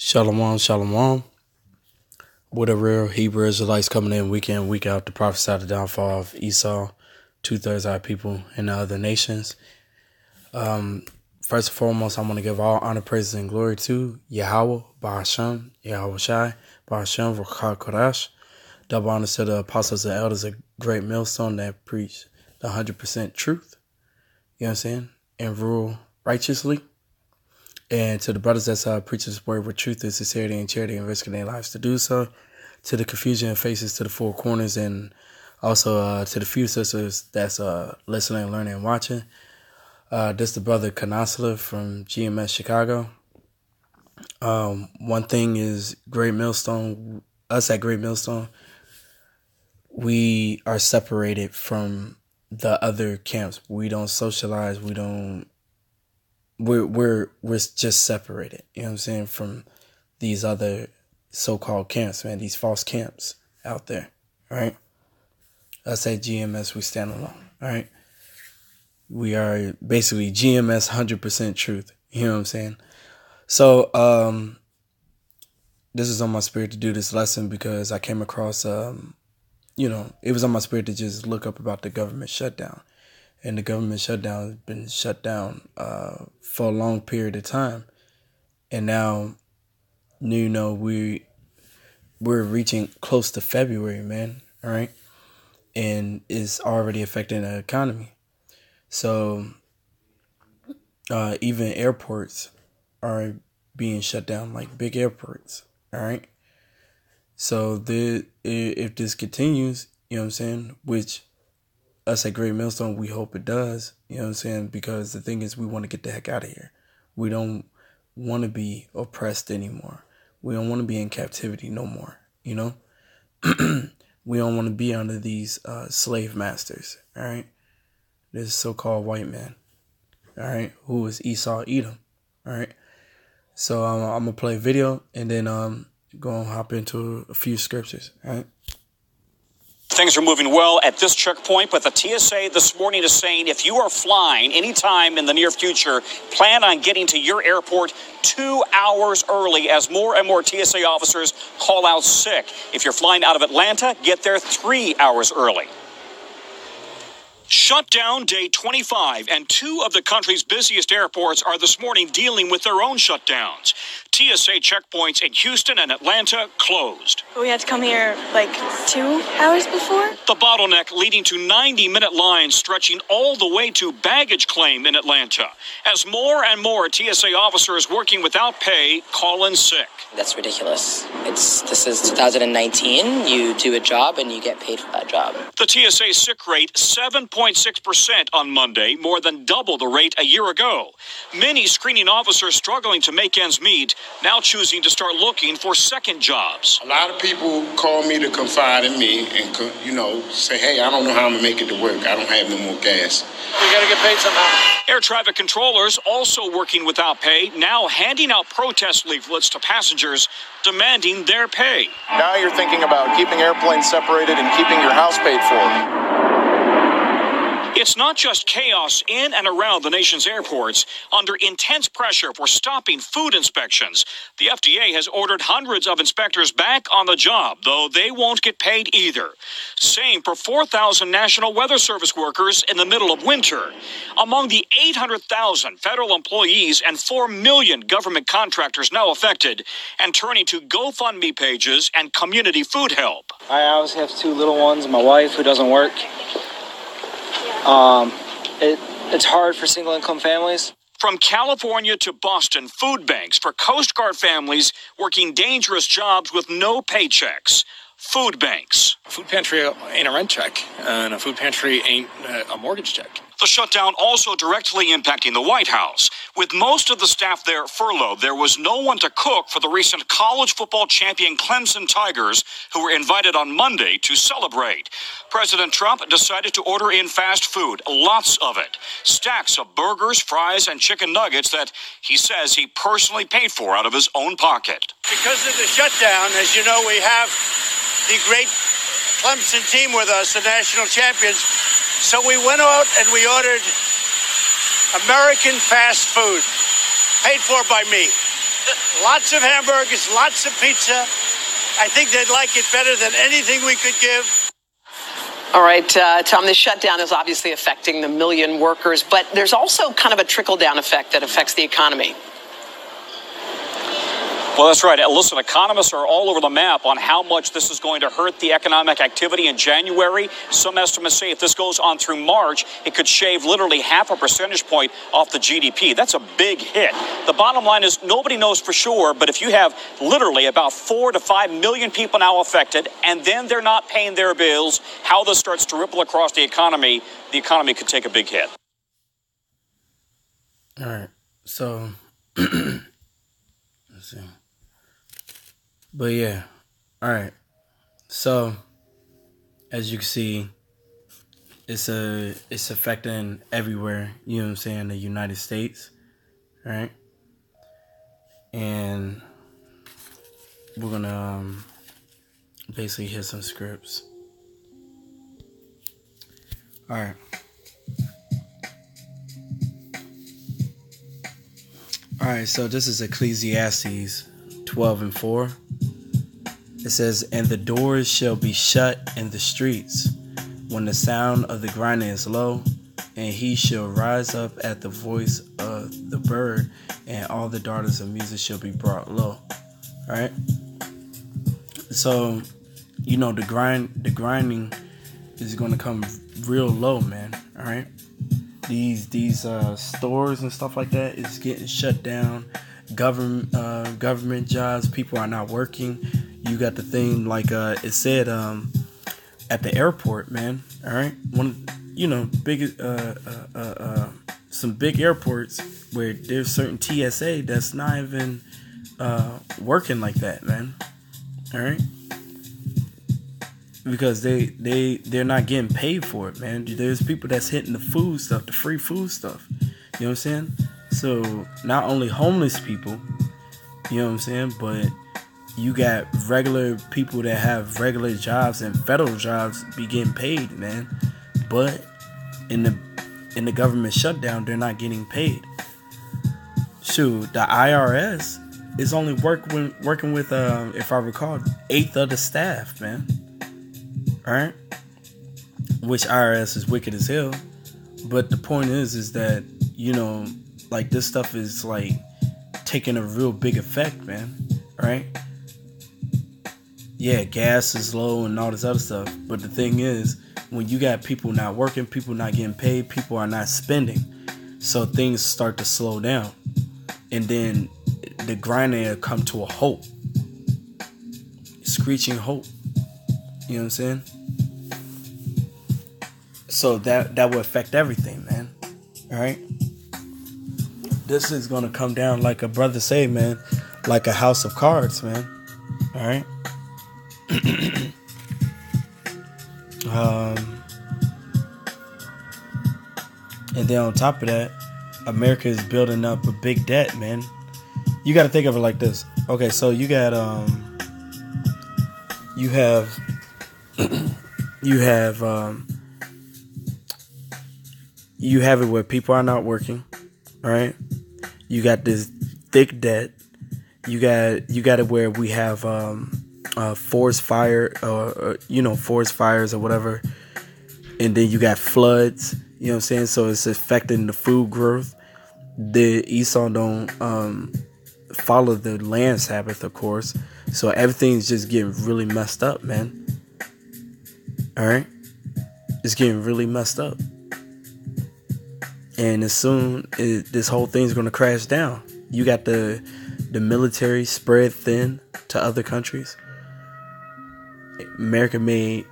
Shalom, shalom. With a real Hebrew Israelites coming in week out to prophesy the downfall of Esau, 2/3 our people, and the other nations. First and foremost, I want to give all honor, praises, and glory to Yahweh, Ba'ashem, Yahweh Shai, Ba'ashem, V'chad Kodash. Double honor to the apostles and elders, a great millstone that preach the 100% truth, you know what I'm saying, and rule righteously. And to the brothers that's preaching this word with truth and sincerity and charity and risking their lives to do so. To the confusion and faces to the four corners, and also to the few sisters that's listening, learning, and watching. This the brother Kanasala from GMS Chicago. One thing is Great Millstone, us at Great Millstone, we are separated from the other camps. We don't socialize. We're just separated, you know what I'm saying, from these other so-called camps, man, these false camps out there, right? Us at GMS, we stand alone, right? We are basically GMS 100% truth, you know what I'm saying? So, this is on my spirit to do this lesson because I came across, it was on my spirit to just look up about the government shutdown. And the government shutdown has been shut down for a long period of time. And now, we're reaching close to February, man, all right? And it's already affecting the economy. So even airports are being shut down, like big airports, all right? So if this continues, you know what I'm saying, which us at Great Millstone, we hope it does, you know what I'm saying, because the thing is we want to get the heck out of here. We don't want to be oppressed anymore. We don't want to be in captivity no more, you know? We don't want to be under these slave masters, all right? This so-called white man, all right, who is Esau Edom, all right? So I'm going to play a video and then go and hop into a few scriptures, all right? Things are moving well at this checkpoint, but the TSA this morning is saying if you are flying anytime in the near future, plan on getting to your airport 2 hours early as more and more TSA officers call out sick. If you're flying out of Atlanta, get there 3 hours early. Shutdown day 25, and two of the country's busiest airports are this morning dealing with their own shutdowns. TSA checkpoints in Houston and Atlanta closed. We had to come here like 2 hours before. The bottleneck leading to 90-minute lines stretching all the way to baggage claim in Atlanta, as more and more TSA officers working without pay call in sick. That's ridiculous. This is 2019. You do a job and you get paid for that job. The TSA sick rate 7.6% on Monday, more than double the rate a year ago. Many screening officers struggling to make ends meet, now choosing to start looking for second jobs. A lot of people call me to confide in me and, say, hey, I don't know how I'm going to make it to work. I don't have no more gas. We got to get paid somehow. Air traffic controllers also working without pay, now handing out protest leaflets to passengers demanding their pay. Now you're thinking about keeping airplanes separated and keeping your house paid for. It's not just chaos in and around the nation's airports. Under intense pressure for stopping food inspections, the FDA has ordered hundreds of inspectors back on the job, though they won't get paid either. Same for 4,000 National Weather Service workers in the middle of winter. Among the 800,000 federal employees and 4 million government contractors now affected and turning to GoFundMe pages and community food help. I obviously have two little ones and my wife who doesn't work. It's hard for single-income families. From California to Boston, food banks for Coast Guard families working dangerous jobs with no paychecks. Food banks. A food pantry ain't a rent check, and a food pantry ain't a mortgage check. The shutdown also directly impacting the White House. With most of the staff there furloughed, there was no one to cook for the recent college football champion Clemson Tigers, who were invited on Monday to celebrate. President Trump decided to order in fast food, lots of it. Stacks of burgers, fries, and chicken nuggets that he says he personally paid for out of his own pocket. Because of the shutdown, as you know, we have the great Clemson team with us, the national champions. So we went out and we ordered American fast food, paid for by me. Lots of hamburgers, lots of pizza. I think they'd like it better than anything we could give. All right, Tom, this shutdown is obviously affecting the million workers, but there's also kind of a trickle-down effect that affects the economy. Well, that's right. Listen, economists are all over the map on how much this is going to hurt the economic activity in January. Some estimates say if this goes on through March, it could shave literally 0.5 percentage point off the GDP. That's a big hit. The bottom line is nobody knows for sure, but if you have literally about 4 to 5 million people now affected, and then they're not paying their bills, how this starts to ripple across the economy could take a big hit. All right. So, let's see. But yeah, all right. So, as you can see, it's affecting everywhere. You know what I'm saying? The United States, right? And we're gonna basically hit some scripts. All right. All right. So this is Ecclesiastes 12:4. It says, "And the doors shall be shut in the streets, when the sound of the grinding is low, and he shall rise up at the voice of the bird, and all the daughters of music shall be brought low." All right. So, you know, the grinding is going to come real low, man. All right. These stores and stuff like that is getting shut down. Government jobs, people are not working. You got the thing like it said at the airport, man. All right, some big airports where there's certain TSA that's not even working like that, man. All right, because they're not getting paid for it, man. There's people that's hitting the food stuff, the free food stuff. You know what I'm saying? So not only homeless people, you know what I'm saying, but you got regular people that have regular jobs and federal jobs be getting paid, man. But in the government shutdown, they're not getting paid. Shoot, the IRS is only working with if I recall, 1/8 of the staff, man. All right, which IRS is wicked as hell. But the point is that, you know, like this stuff is like taking a real big effect, man. Right? Yeah, gas is low and all this other stuff. But the thing is, when you got people not working, people not getting paid, people are not spending. So things start to slow down. And then the grinding will come to a halt. Screeching halt. You know what I'm saying? So that will affect everything, man. All right? This is going to come down, like a brother say, man, like a house of cards, man. All right? And then on top of that, America is building up a big debt, man. You got to think of it like this. Okay, so you got you have it where people are not working, all right? You got this thick debt. You got it where we have forest fires or whatever, and then you got floods. You know what I'm saying? So it's affecting the food growth. The Esau don't follow the land Sabbath, of course. So everything's just getting really messed up, man. All right, it's getting really messed up. And as soon as this whole thing's going to crash down, you got the military spread thin to other countries. America made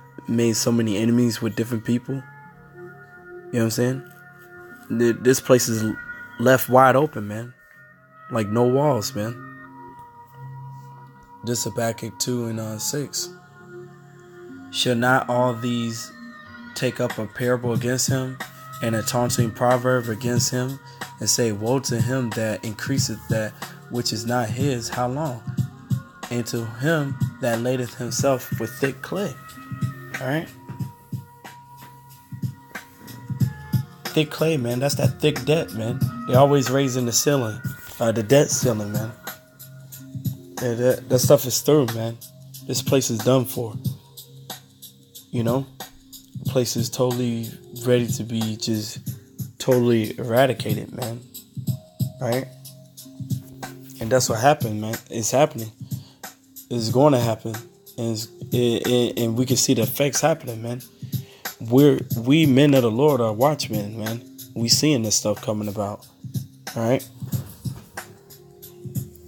so many enemies with different people. You know what I'm saying? This place is left wide open, man. Like no walls, man. This is Habakkuk 2 and 6. Shall not all these take up a parable against him, and a taunting proverb against him, and say, woe to him that increaseth that which is not his, how long? And to him that ladeth himself with thick clay. Alright? Thick clay, man. That's that thick debt, man. They're always raising the ceiling. The debt ceiling, man. That stuff is through, man. This place is done for. You know? The place is totally ready to be just totally eradicated, man. Right? And that's what happened, man. It's happening. It's going to happen. And we can see the effects happening, man. We men of the Lord are watchmen, man. We seeing this stuff coming about. All right?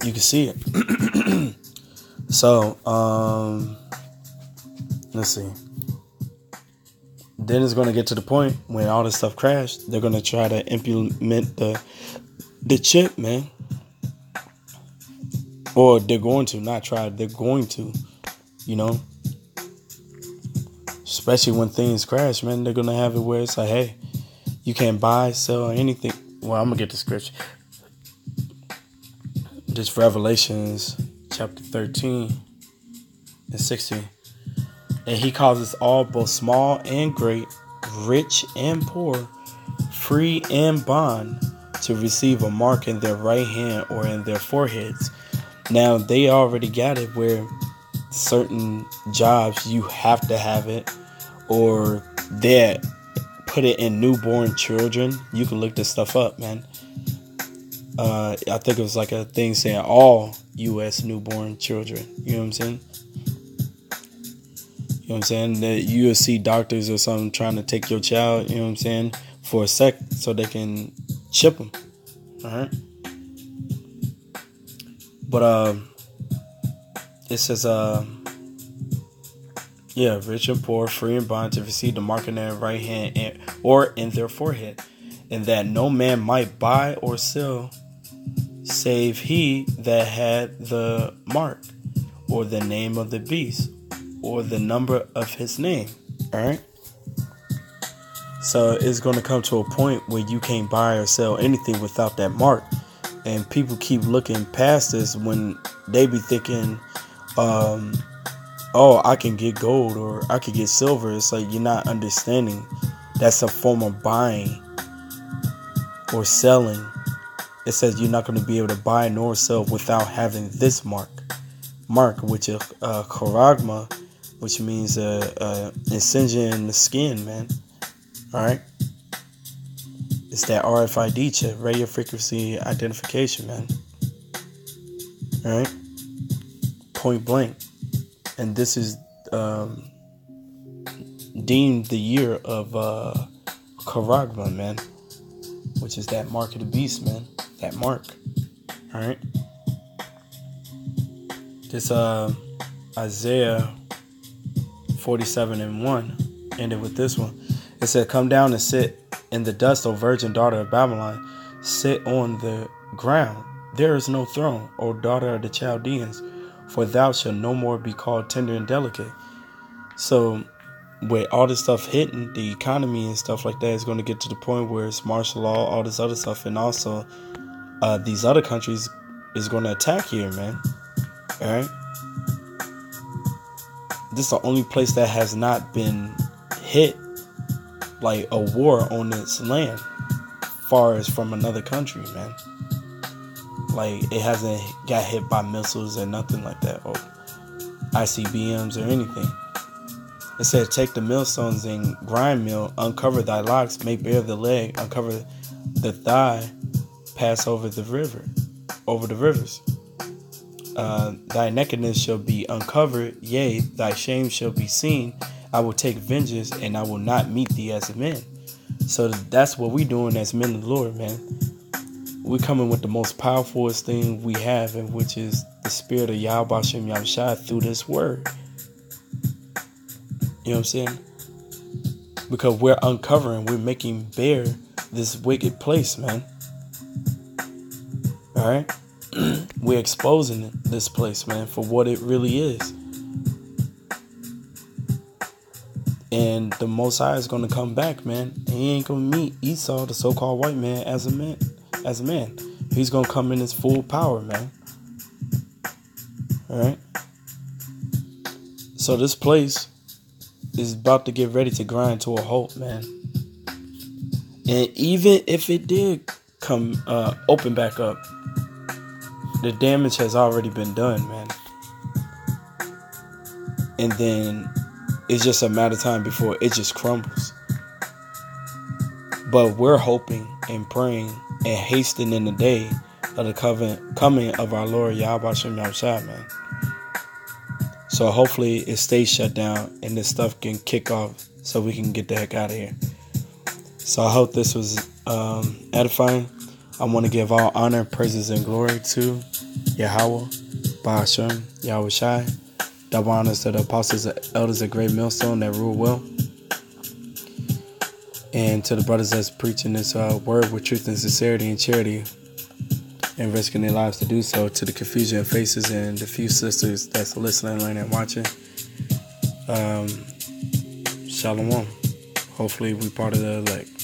You can see it. So, let's see. Then it's going to get to the point when all this stuff crashed. They're going to try to implement the chip, man. Or they're going to, not try. They're going to, you know. Especially when things crash, man. They're going to have it where it's like, hey, you can't buy, sell, or anything. Well, I'm going to get the scripture. This Revelations chapter 13 and 16. And he causes all, both small and great, rich and poor, free and bond, to receive a mark in their right hand or in their foreheads. Now, they already got it where certain jobs you have to have it, or they put it in newborn children. You can look this stuff up, man. I think it was like a thing saying all U.S. newborn children. You know what I'm saying? You know what I'm saying? That you'll see doctors or something trying to take your child, you know what I'm saying, for a second so they can chip them. All right? But it says, rich and poor, free and bond, to receive the mark in their right hand or in their forehead, and that no man might buy or sell save he that had the mark, or the name of the beast, or the number of his name. All right. So it's going to come to a point where you can't buy or sell anything without that mark. And people keep looking past this when they be thinking, oh, I can get gold or I can get silver. It's like you're not understanding. That's a form of buying or selling. It says you're not going to be able to buy nor sell without having this mark, which is charagma, which means incision in the skin, man. All right. It's that RFID chip, radio frequency identification, man. All right. Point blank. And this is deemed the year of charagma, man, which is that mark of the beast, man. That mark. All right. This Isaiah 47:1 ended with this one. It said, "Come down and sit in the dust, O virgin daughter of Babylon. Sit on the ground. There is no throne, O daughter of the Chaldeans, for thou shalt no more be called tender and delicate." So with all this stuff hitting the economy and stuff like that, is going to get to the point where it's martial law, all this other stuff, and also these other countries is going to attack here, man. All right. This is the only place that has not been hit like a war on its land, far as from another country, man. Like it hasn't got hit by missiles or nothing like that, or ICBMs or anything. It said, "Take the millstones and grind mill, uncover thy locks, make bare the leg, uncover the thigh, pass over the rivers. Thy nakedness shall be uncovered, yea, thy shame shall be seen. I will take vengeance, and I will not meet thee as a man." So that's what we doing as men of the Lord, man. We're coming with the most powerful thing we have, and which is the spirit of Yahweh Hashem Yahushua through this word. You know what I'm saying? Because we're uncovering, we're making bare this wicked place, man. All right? We're exposing this place, man, for what it really is. And the Most High is going to come back, man. He ain't going to meet Esau, the so-called white man, as a man. He's going to come in his full power, man. All right? So this place is about to get ready to grind to a halt, man. And even if it did come open back up, the damage has already been done, man. And then it's just a matter of time before it just crumbles. But we're hoping and praying and hastening the day of the coming of our Lord Yahweh Shem Yahushua, man. So hopefully it stays shut down and this stuff can kick off so we can get the heck out of here. So I hope this was edifying. I want to give all honor, praises, and glory to Yahweh, Ba'ashem, Yahweh Shai. Double honors to the apostles and elders of Great Millstone that rule well. And to the brothers that's preaching this word with truth and sincerity and charity and risking their lives to do so. To the confusion of faces and the few sisters that's listening, learning, and watching. Shalom. Hopefully we part of the elect.